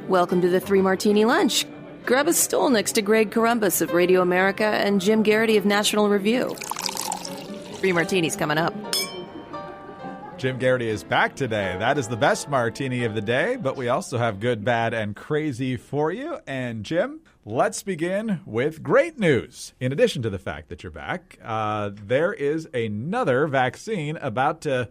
Welcome to the Three Martini Lunch. Grab a stool next to Greg Columbus of Radio America and Jim Garrity of National Review. Three martinis coming up. Jim Garrity is back today. That is the best martini of the day, but we also have good, bad, and crazy for you. And Jim, let's begin with great news. In addition to the fact that you're back, there is another vaccine about to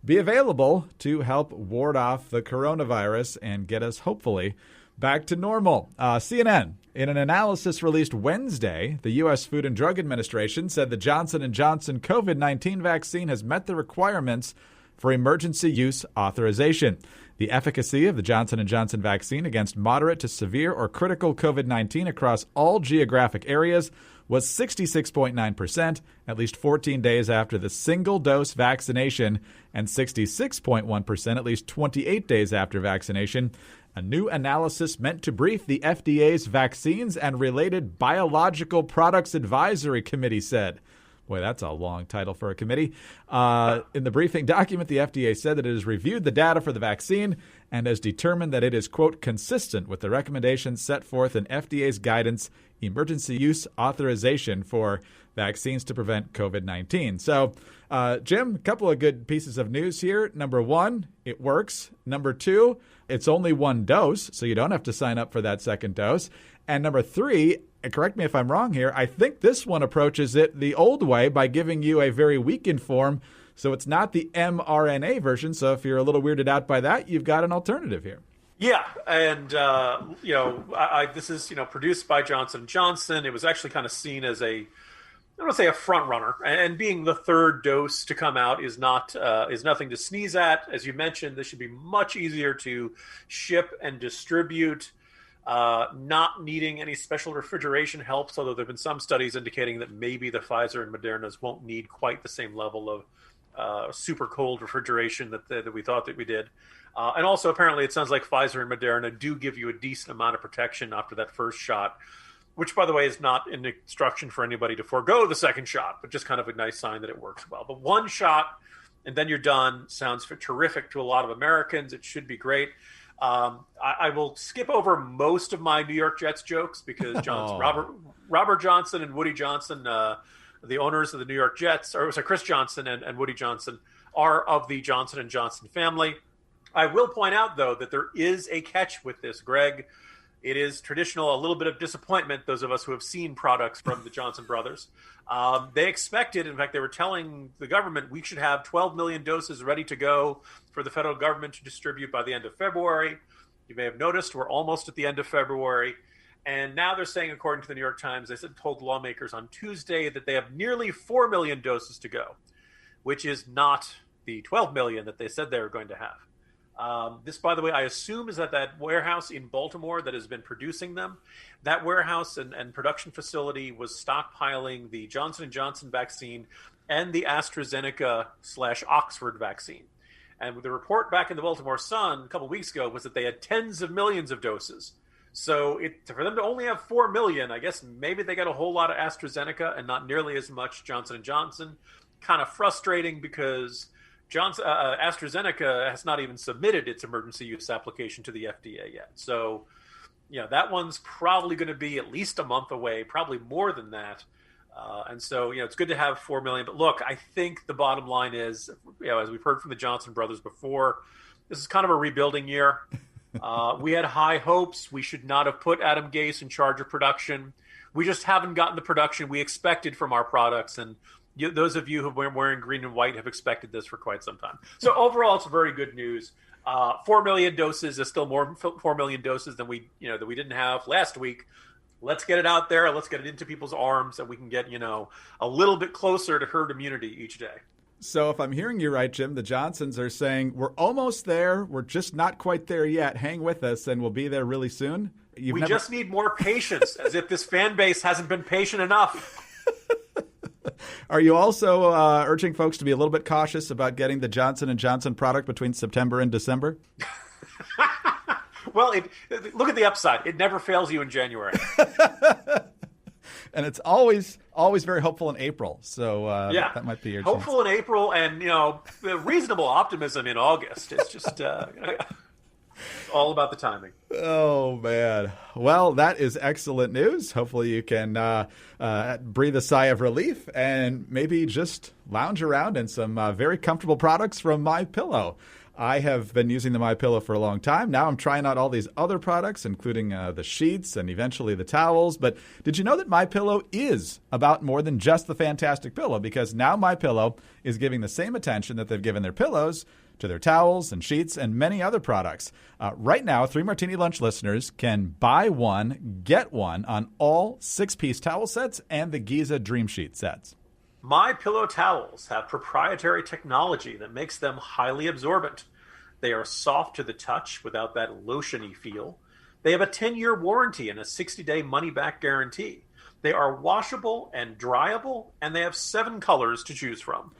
be available to help ward off the coronavirus and get us, hopefully, back to normal. CNN, in an analysis released Wednesday, the U.S. Food and Drug Administration said the Johnson & Johnson COVID-19 vaccine has met the requirements for emergency use authorization. The efficacy of the Johnson & Johnson vaccine against moderate to severe or critical COVID-19 across all geographic areas was 66.9% at least 14 days after the single-dose vaccination and 66.1% at least 28 days after vaccination. A new analysis meant to brief the FDA's Vaccines and Related Biological Products Advisory Committee said. Boy, that's a long title for a committee. In the briefing document, the FDA said that it has reviewed the data for the vaccine and has determined that it is, quote, consistent with the recommendations set forth in FDA's guidance, emergency use authorization for vaccines to prevent COVID-19. So, Jim, a couple of good pieces of news here. Number one, it works. Number two, it's only one dose, so you don't have to sign up for that second dose. And number three, and correct me if I'm wrong here, I think this one approaches it the old way by giving you a very weakened form. So it's not the mRNA version. So if you're a little weirded out by that, you've got an alternative here. Yeah, and this is produced by Johnson & Johnson. It was actually kind of seen as I don't want to say a front runner, and being the third dose to come out is nothing to sneeze at. As you mentioned, this should be much easier to ship and distribute. Not needing any special refrigeration helps, although there have been some studies indicating that maybe the Pfizer and Moderna's won't need quite the same level of super cold refrigeration that we thought that we did. And also, apparently, it sounds like Pfizer and Moderna do give you a decent amount of protection after that first shot, which, by the way, is not an instruction for anybody to forego the second shot, but just kind of a nice sign that it works well. But one shot, and then you're done, sounds terrific to a lot of Americans. It should be great. I will skip over most of my New York Jets jokes because Robert Johnson and Woody Johnson, the owners of the New York Jets, Chris Johnson and Woody Johnson, are of the Johnson & Johnson family. I will point out, though, that there is a catch with this, Greg. It is traditional, a little bit of disappointment, those of us who have seen products from the Johnson brothers. They expected, in fact, they were telling the government we should have 12 million doses ready to go for the federal government to distribute by the end of February. You may have noticed we're almost at the end of February. And now they're saying, according to the New York Times, they told lawmakers on Tuesday that they have nearly 4 million doses to go, which is not the 12 million that they said they were going to have. This, by the way, I assume is at that warehouse in Baltimore that has been producing them. That warehouse and production facility was stockpiling the Johnson & Johnson vaccine and the AstraZeneca/Oxford vaccine. And the report back in the Baltimore Sun a couple weeks ago was that they had tens of millions of doses. So for them to only have 4 million, I guess maybe they got a whole lot of AstraZeneca and not nearly as much Johnson & Johnson. Kind of frustrating because AstraZeneca has not even submitted its emergency use application to the FDA yet. So, that one's probably going to be at least a month away, probably more than that. And so, it's good to have 4 million. But look, I think the bottom line is, as we've heard from the Johnson brothers before, this is kind of a rebuilding year. We had high hopes. We should not have put Adam Gase in charge of production. We just haven't gotten the production we expected from our products. And those of you who are wearing green and white have expected this for quite some time. So overall, it's very good news. 4 million doses is still more 4 million doses than we didn't have last week. Let's get it out there. Let's get it into people's arms, and we can get a little bit closer to herd immunity each day. So if I'm hearing you right, Jim, the Johnsons are saying we're almost there. We're just not quite there yet. Hang with us, and we'll be there really soon. We just need more patience, as if this fan base hasn't been patient enough. Are you also urging folks to be a little bit cautious about getting the Johnson & Johnson product between September and December? Well, look at the upside. It never fails you in January. And it's always very hopeful in April. So that might be your hopeful chance. In April and, reasonable optimism in August. It's just all about the timing. Oh, man. Well, that is excellent news. Hopefully you can breathe a sigh of relief and maybe just lounge around in some very comfortable products from MyPillow. I have been using the MyPillow for a long time. Now I'm trying out all these other products, including the sheets and eventually the towels. But did you know that MyPillow is about more than just the fantastic pillow? Because now MyPillow is giving the same attention that they've given their pillows to their towels and sheets and many other products. Right now, 3 Martini Lunch listeners can buy one, get one on all 6-piece towel sets and the Giza Dream Sheet sets. My Pillow towels have proprietary technology that makes them highly absorbent. They are soft to the touch without that lotiony feel. They have a 10-year warranty and a 60-day money-back guarantee. They are washable and dryable, and they have 7 colors to choose from.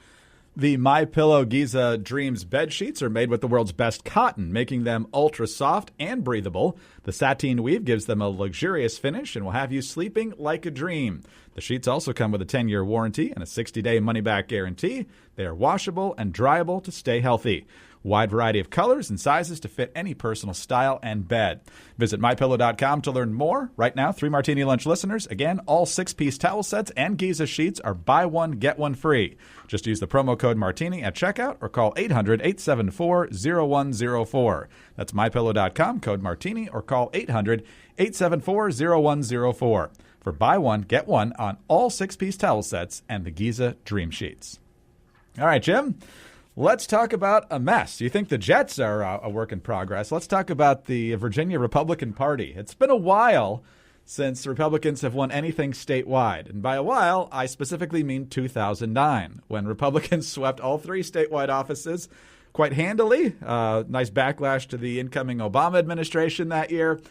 The MyPillow Giza Dreams bed sheets are made with the world's best cotton, making them ultra soft and breathable. The sateen weave gives them a luxurious finish and will have you sleeping like a dream. The sheets also come with a 10-year warranty and a 60-day money-back guarantee. They are washable and dryable to stay healthy. Wide variety of colors and sizes to fit any personal style and bed. Visit MyPillow.com to learn more. Right now, 3 Martini Lunch listeners, again, all 6-piece towel sets and Giza sheets are buy one, get one free. Just use the promo code Martini at checkout or call 800-874-0104. That's MyPillow.com, code Martini, or call 800-874-0104 for buy one, get one on all 6-piece towel sets and the Giza Dream Sheets. All right, Jim. Let's talk about a mess. You think the Jets are a work in progress. Let's talk about the Virginia Republican Party. It's been a while since Republicans have won anything statewide. And by a while, I specifically mean 2009, when Republicans swept all 3 statewide offices quite handily. Nice backlash to the incoming Obama administration that year.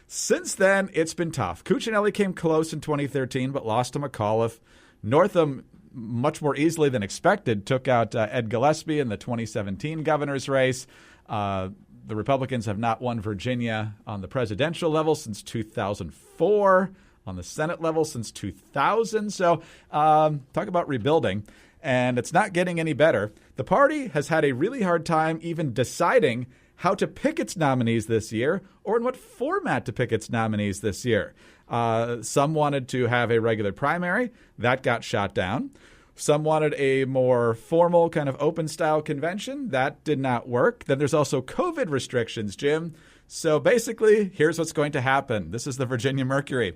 Since then, it's been tough. Cuccinelli came close in 2013, but lost to McAuliffe. Northam, much more easily than expected, took out Ed Gillespie in the 2017 governor's race. The Republicans have not won Virginia on the presidential level since 2004, on the Senate level since 2000. So talk about rebuilding. And it's not getting any better. The party has had a really hard time even deciding how to pick its nominees this year or in what format to pick its nominees this year. Some wanted to have a regular primary. That got shot down. Some wanted a more formal kind of open-style convention. That did not work. Then there's also COVID restrictions, Jim. So basically, here's what's going to happen. This is the Virginia Mercury.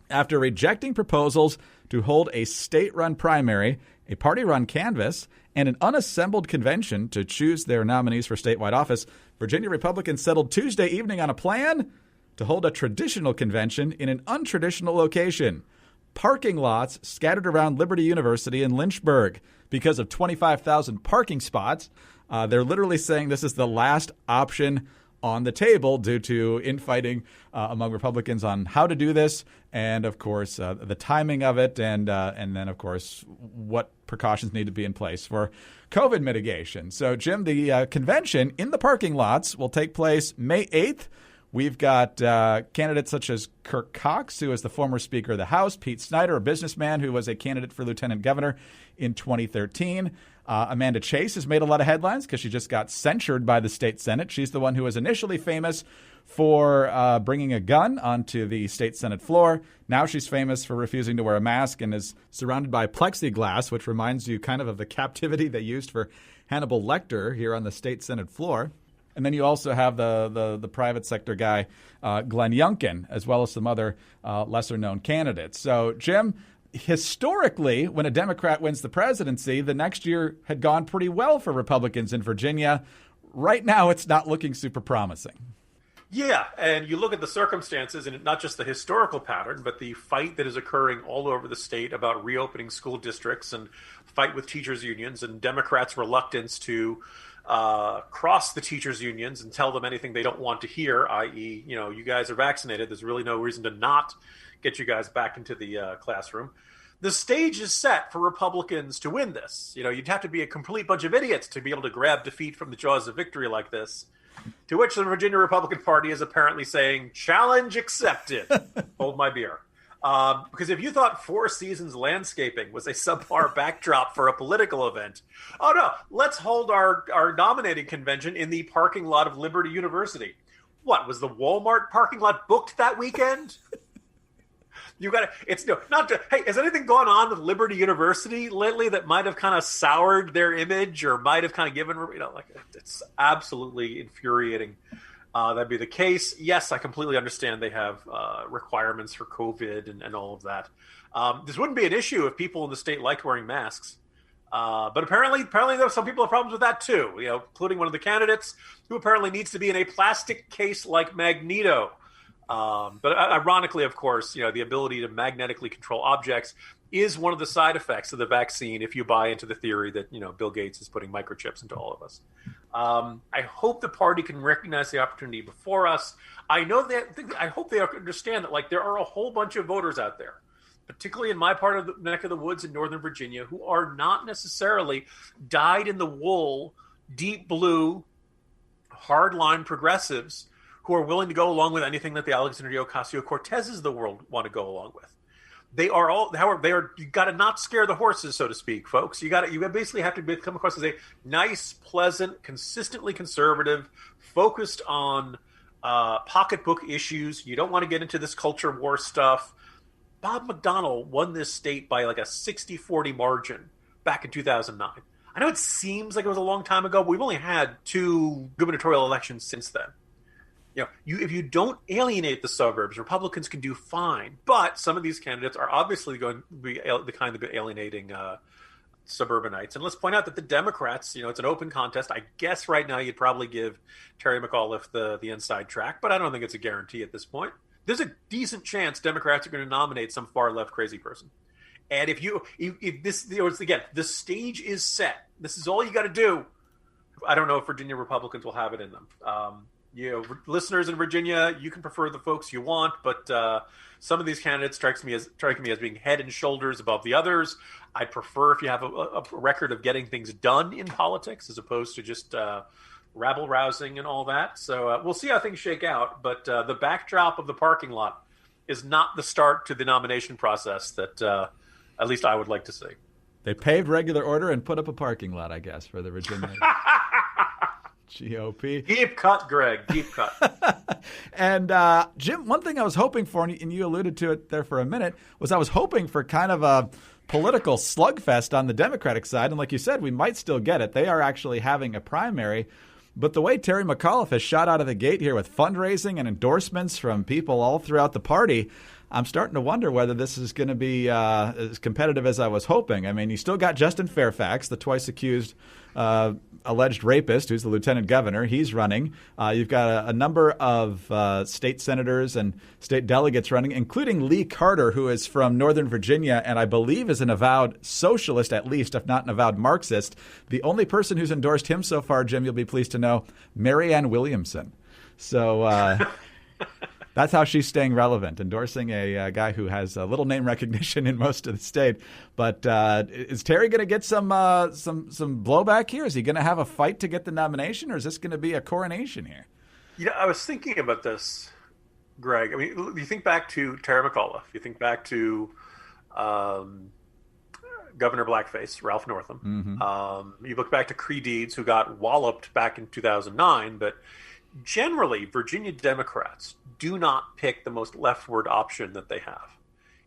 After rejecting proposals to hold a state-run primary, a party-run canvass, and an unassembled convention to choose their nominees for statewide office, Virginia Republicans settled Tuesday evening on a plan to hold a traditional convention in an untraditional location. Parking lots scattered around Liberty University in Lynchburg. Because of 25,000 parking spots, they're literally saying this is the last option on the table due to infighting among Republicans on how to do this and, of course, the timing of it and then, of course, what precautions need to be in place for COVID mitigation. So, Jim, the convention in the parking lots will take place May 8th. We've got candidates such as Kirk Cox, who is the former Speaker of the House, Pete Snyder, a businessman who was a candidate for lieutenant governor in 2013. Amanda Chase has made a lot of headlines because she just got censured by the state Senate. She's the one who was initially famous for bringing a gun onto the state Senate floor. Now she's famous for refusing to wear a mask and is surrounded by plexiglass, which reminds you kind of the captivity they used for Hannibal Lecter here on the state Senate floor. And then you also have the private sector guy, Glenn Youngkin, as well as some other lesser-known candidates. So, Jim, historically, when a Democrat wins the presidency, the next year had gone pretty well for Republicans in Virginia. Right now, it's not looking super promising. Yeah, and you look at the circumstances, and not just the historical pattern, but the fight that is occurring all over the state about reopening school districts and fight with teachers' unions and Democrats' reluctance to cross the teachers' unions and tell them anything they don't want to hear, i.e., you guys are vaccinated. There's really no reason to not get you guys back into the classroom. The stage is set for Republicans to win this. You'd have to be a complete bunch of idiots to be able to grab defeat from the jaws of victory like this. To which the Virginia Republican Party is apparently saying, challenge accepted. Hold my beer. Because if you thought Four Seasons landscaping was a subpar backdrop for a political event, oh no, let's hold our nominating convention in the parking lot of Liberty University. What was the Walmart parking lot booked that weekend? You got to. It's no not. To, hey, has anything gone on with Liberty University lately that might have kind of soured their image or might have kind of given? Like it's absolutely infuriating. That'd be the case. Yes, I completely understand they have requirements for COVID and all of that. This wouldn't be an issue if people in the state liked wearing masks. But apparently some people have problems with that too. Including one of the candidates who apparently needs to be in a plastic case like Magneto. But ironically, of course, the ability to magnetically control objects is one of the side effects of the vaccine if you buy into the theory that, Bill Gates is putting microchips into all of us. I hope the party can recognize the opportunity before us. I hope they understand that, there are a whole bunch of voters out there, particularly in my part of the neck of the woods in Northern Virginia, who are not necessarily dyed-in-the-wool, deep blue, hardline progressives who are willing to go along with anything that the Alexandria Ocasio-Cortezes of the world want to go along with. They are all, however, you got to not scare the horses, so to speak, folks. You basically have to come across as a nice, pleasant, consistently conservative, focused on pocketbook issues. You don't want to get into this culture war stuff. Bob McDonnell won this state by like a 60-40 margin back in 2009. I know it seems like it was a long time ago, but we've only had 2 gubernatorial elections since then. If you don't alienate the suburbs, Republicans can do fine. But some of these candidates are obviously going to be the kind of alienating suburbanites. And let's point out that the Democrats, it's an open contest. I guess right now you'd probably give Terry McAuliffe the inside track, but I don't think it's a guarantee at this point. There's a decent chance Democrats are going to nominate some far left crazy person. And if this, again, the stage is set. This is all you got to do. I don't know if Virginia Republicans will have it in them. Listeners in Virginia, you can prefer the folks you want, but some of these candidates strike me as being head and shoulders above the others. I'd prefer if you have a record of getting things done in politics as opposed to just rabble-rousing and all that. So we'll see how things shake out, but the backdrop of the parking lot is not the start to the nomination process that at least I would like to see. They paved regular order and put up a parking lot, I guess, for the Virginia GOP. Deep cut, Greg. Deep cut. And Jim, one thing I was hoping for, and you alluded to it there for a minute, was I was hoping for kind of a political slugfest on the Democratic side. And like you said, we might still get it. They are actually having a primary. But the way Terry McAuliffe has shot out of the gate here with fundraising and endorsements from people all throughout the party, I'm starting to wonder whether this is going to be as competitive as I was hoping. I mean, you still got Justin Fairfax, the twice accused alleged rapist, who's the lieutenant governor. He's running. You've got a number of state senators and state delegates running, including Lee Carter, who is from Northern Virginia and I believe is an avowed socialist, at least, if not an avowed Marxist. The only person who's endorsed him so far, Jim, you'll be pleased to know, Marianne Williamson. So that's how she's staying relevant, endorsing a guy who has little name recognition in most of the state. But is Terry going to get some blowback here? Is he going to have a fight to get the nomination, or is this going to be a coronation here? I was thinking about this, Greg. I mean, you think back to Terry McAuliffe. You think back to Governor Blackface, Ralph Northam. Mm-hmm. You look back to Cree Deeds, who got walloped back in 2009. But generally, Virginia Democrats do not pick the most leftward option that they have.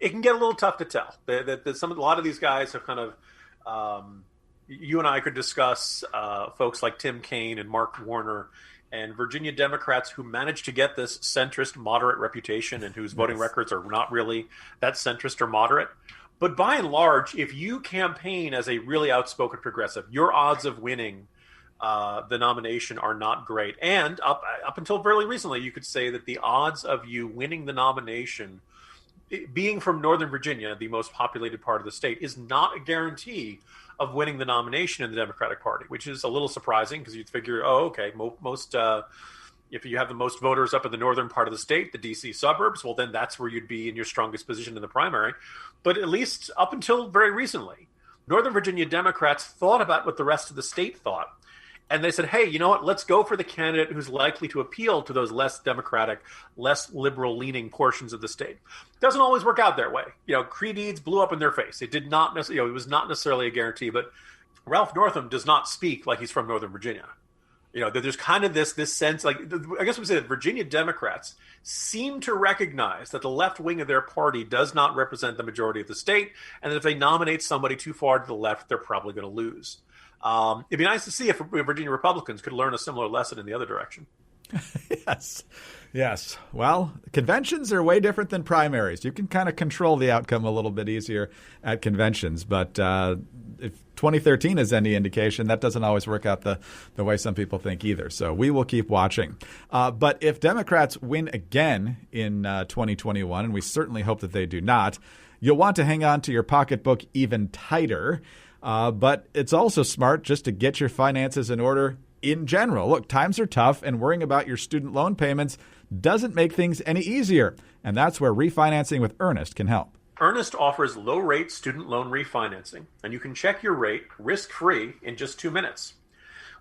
It can get a little tough to tell. A lot of these guys have kind of, you and I could discuss folks like Tim Kaine and Mark Warner and Virginia Democrats who managed to get this centrist moderate reputation and whose voting records are not really that centrist or moderate. But by and large, if you campaign as a really outspoken progressive, your odds of winning the nomination are not great. And up until fairly recently, you could say that the odds of you winning the nomination, being from Northern Virginia, the most populated part of the state, is not a guarantee of winning the nomination in the Democratic Party, which is a little surprising because you'd figure, if you have the most voters up in the northern part of the state, the D.C. suburbs, well, then that's where you'd be in your strongest position in the primary. But at least up until very recently, Northern Virginia Democrats thought about what the rest of the state thought. And they said, hey, you know what? Let's go for the candidate who's likely to appeal to those less democratic, less liberal-leaning portions of the state. Doesn't always work out that way. Cree Deeds blew up in their face. It did not necessarily, it was not necessarily a guarantee. But Ralph Northam does not speak like he's from Northern Virginia. There's kind of this sense, like, I guess we say that Virginia Democrats seem to recognize that the left wing of their party does not represent the majority of the state, and that if they nominate somebody too far to the left, they're probably going to lose. It'd be nice to see if Virginia Republicans could learn a similar lesson in the other direction. Yes. Well, conventions are way different than primaries. You can kind of control the outcome a little bit easier at conventions. But if 2013 is any indication, that doesn't always work out the way some people think either. So we will keep watching. But if Democrats win again in 2021, and we certainly hope that they do not, you'll want to hang on to your pocketbook even tighter. But it's also smart just to get your finances in order in general. Look, times are tough, and worrying about your student loan payments doesn't make things any easier. And that's where refinancing with Earnest can help. Earnest offers low-rate student loan refinancing, and you can check your rate risk-free in just 2 minutes.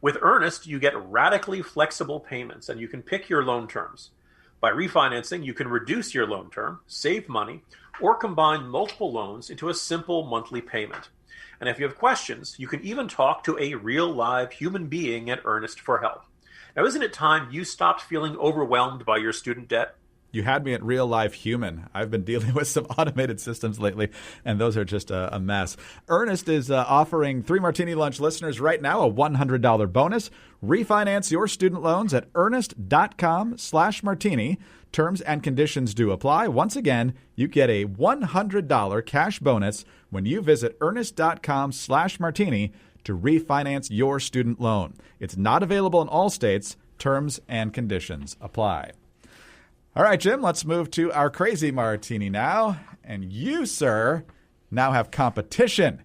With Earnest, you get radically flexible payments, and you can pick your loan terms. By refinancing, you can reduce your loan term, save money, or combine multiple loans into a simple monthly payment. And if you have questions, you can even talk to a real live human being at Earnest for help. Now, isn't it time you stopped feeling overwhelmed by your student debt? You had me at real life human. I've been dealing with some automated systems lately, and those are just a mess. Earnest is offering 3 Martini Lunch listeners right now a $100 bonus. Refinance your student loans at earnest.com/martini. Terms and conditions do apply. Once again, you get a $100 cash bonus when you visit earnest.com/martini to refinance your student loan. It's not available in all states. Terms and conditions apply. All right, Jim, let's move to our crazy martini now. And you, sir, now have competition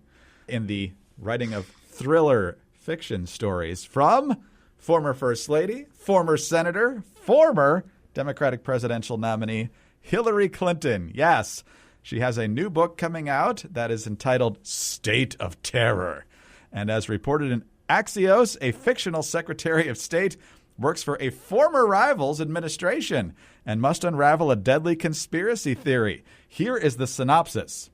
in the writing of thriller fiction stories from former First Lady, former Senator, former Democratic presidential nominee Hillary Clinton. Yes, she has a new book coming out that is entitled State of Terror. And as reported in Axios, a fictional Secretary of State works for a former rival's administration and must unravel a deadly conspiracy theory. Here is the synopsis.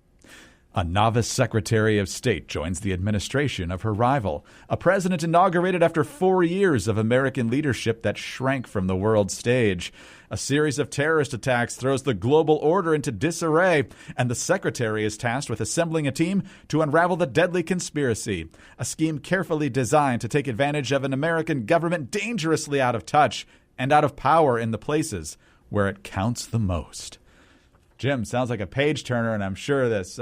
A novice Secretary of State joins the administration of her rival, a president inaugurated after 4 years of American leadership that shrank from the world stage. A series of terrorist attacks throws the global order into disarray, and the secretary is tasked with assembling a team to unravel the deadly conspiracy, a scheme carefully designed to take advantage of an American government dangerously out of touch and out of power in the places where it counts the most. Jim, sounds like a page turner, and I'm sure this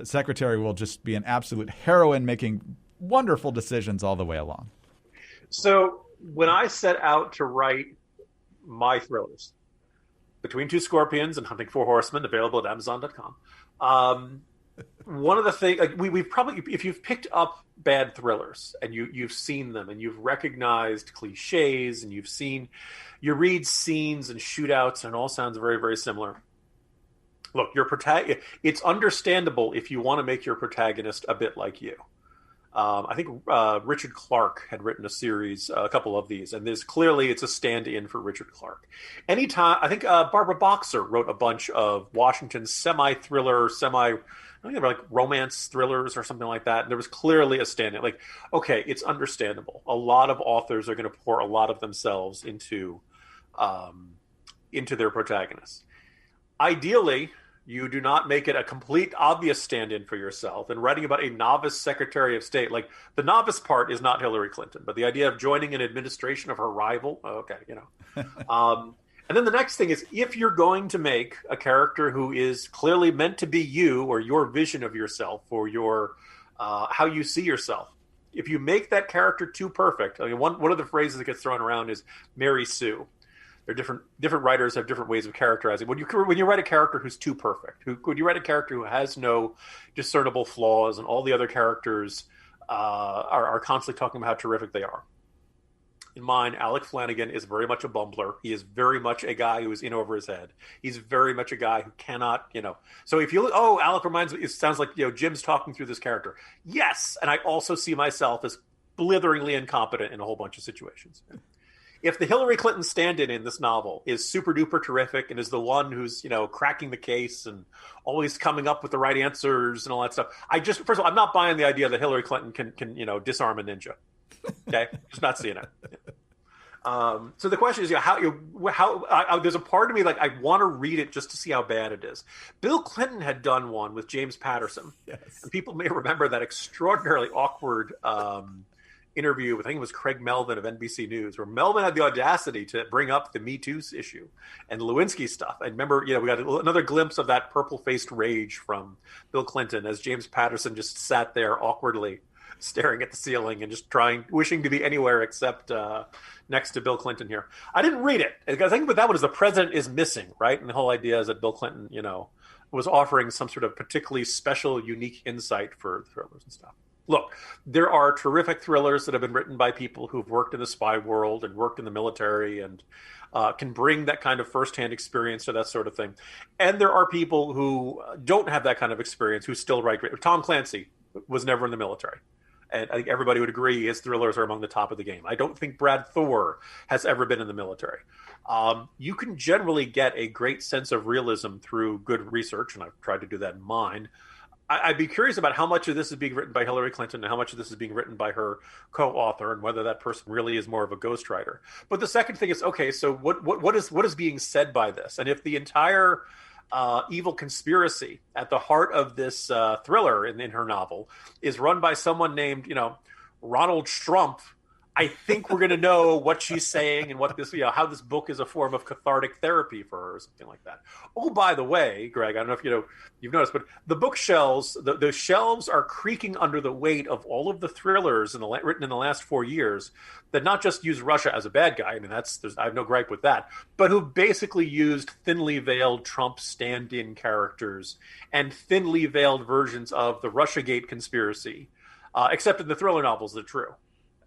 secretary will just be an absolute heroine, making wonderful decisions all the way along. So when I set out to write my thrillers, Between Two Scorpions and Hunting Four Horsemen, available at Amazon.com, one of the things, like we've probably, if you've picked up bad thrillers and you've seen them and you've recognized cliches and you read scenes and shootouts and it all sounds very, very similar. Look, it's understandable if you want to make your protagonist a bit like you. I think Richard Clarke had written a series, a couple of these, and it's a stand-in for Richard Clarke. Anytime, I think Barbara Boxer wrote a bunch of Washington semi-thriller, I think they were like romance thrillers or something like that. And there was clearly a stand-in. Like, okay, it's understandable. A lot of authors are going to pour a lot of themselves into their protagonists. Ideally, you do not make it a complete obvious stand-in for yourself. And writing about a novice Secretary of State, like the novice part is not Hillary Clinton, but the idea of joining an administration of her rival, okay, and then the next thing is, if you're going to make a character who is clearly meant to be you or your vision of yourself or your how you see yourself, if you make that character too perfect, I mean, one of the phrases that gets thrown around is Mary Sue. They're different writers have different ways of characterizing. When you write a character who's too perfect, when you write a character who has no discernible flaws and all the other characters are constantly talking about how terrific they are. In mine, Alec Flanagan is very much a bumbler. He is very much a guy who is in over his head. He's very much a guy who cannot, So if you look, Alec reminds me, it sounds like, Jim's talking through this character. Yes, and I also see myself as blitheringly incompetent in a whole bunch of situations. If the Hillary Clinton stand-in in this novel is super duper terrific and is the one who's, cracking the case and always coming up with the right answers and all that stuff, first of all, I'm not buying the idea that Hillary Clinton can disarm a ninja. Okay, just not seeing it. So the question is, there's a part of me like I want to read it just to see how bad it is. Bill Clinton had done one with James Patterson, Yes. and people may remember that extraordinarily awkward interview with, I think it was Craig Melvin of NBC News, where Melvin had the audacity to bring up the Me Too issue and Lewinsky stuff. And remember, we got another glimpse of that purple-faced rage from Bill Clinton as James Patterson just sat there awkwardly staring at the ceiling and just wishing to be anywhere except next to Bill Clinton here. I didn't read it. I think what that one is, the president is missing, right? And the whole idea is that Bill Clinton, was offering some sort of particularly special, unique insight for thrillers and stuff. Look, there are terrific thrillers that have been written by people who've worked in the spy world and worked in the military and can bring that kind of firsthand experience to that sort of thing. And there are people who don't have that kind of experience who still write great. Tom Clancy was never in the military. And I think everybody would agree his thrillers are among the top of the game. I don't think Brad Thor has ever been in the military. You can generally get a great sense of realism through good research, and I've tried to do that in mine. I'd be curious about how much of this is being written by Hillary Clinton and how much of this is being written by her co-author, and whether that person really is more of a ghostwriter. But the second thing is, okay, so what is being said by this? And if the entire evil conspiracy at the heart of this thriller in her novel is run by someone named, Ronald Trump, I think we're going to know what she's saying and what this, how this book is a form of cathartic therapy for her or something like that. Oh, by the way, Greg, I don't know if you've noticed, but the bookshelves, the shelves are creaking under the weight of all of the thrillers written in the last 4 years that not just use Russia as a bad guy. I mean, I have no gripe with that, but who basically used thinly veiled Trump stand-in characters and thinly veiled versions of the Russiagate conspiracy, except in the thriller novels, they're true.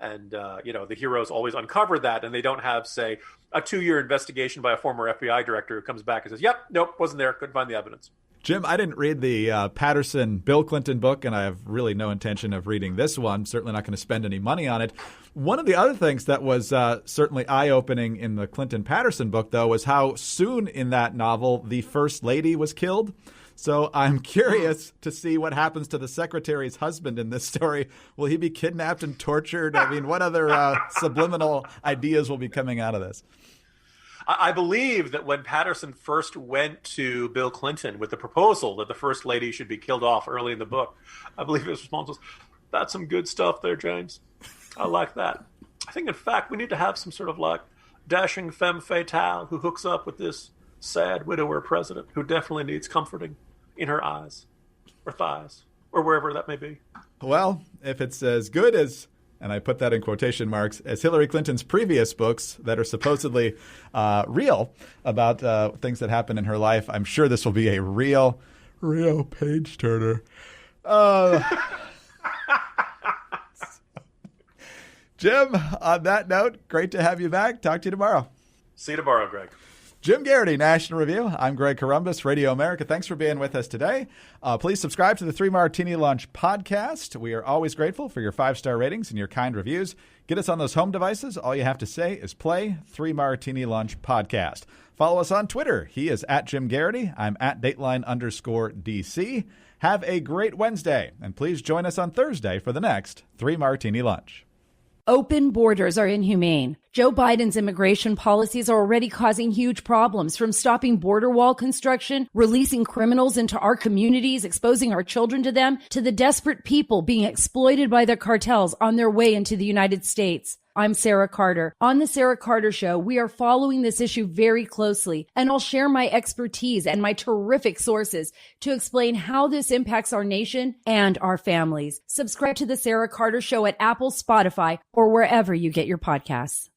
And, the heroes always uncover that, and they don't have, say, a 2-year investigation by a former FBI director who comes back and says, yep, nope, wasn't there, couldn't find the evidence. Jim, I didn't read the Patterson Bill Clinton book, and I have really no intention of reading this one. Certainly not going to spend any money on it. One of the other things that was certainly eye-opening in the Clinton-Patterson book, though, was how soon in that novel the First Lady was killed. So I'm curious to see what happens to the secretary's husband in this story. Will he be kidnapped and tortured? I mean, what other subliminal ideas will be coming out of this? I believe that when Patterson first went to Bill Clinton with the proposal that the First Lady should be killed off early in the book, I believe his response was, that's some good stuff there, James. I like that. I think, in fact, we need to have some sort of dashing femme fatale who hooks up with this sad widower president who definitely needs comforting in her eyes or thighs or wherever that may be. Well, if it's as good as, and I put that in quotation marks, as Hillary Clinton's previous books that are supposedly real about things that happen in her life, I'm sure this will be a real page turner. Jim, on that note, great to have you back. Talk to you tomorrow. See you tomorrow, Greg. Jim Garrity, National Review. I'm Greg Corombos, Radio America. Thanks for being with us today. Please subscribe to the 3 Martini Lunch podcast. We are always grateful for your 5-star ratings and your kind reviews. Get us on those home devices. All you have to say is play 3 Martini Lunch podcast. Follow us on Twitter. He is at Jim Garrity. I'm at Dateline_DC. Have a great Wednesday, and please join us on Thursday for the next 3 Martini Lunch. Open borders are inhumane. Joe Biden's immigration policies are already causing huge problems, from stopping border wall construction, releasing criminals into our communities, exposing our children to them, to the desperate people being exploited by the cartels on their way into the United States. I'm Sarah Carter. On The Sarah Carter Show, we are following this issue very closely, and I'll share my expertise and my terrific sources to explain how this impacts our nation and our families. Subscribe to The Sarah Carter Show at Apple, Spotify, or wherever you get your podcasts.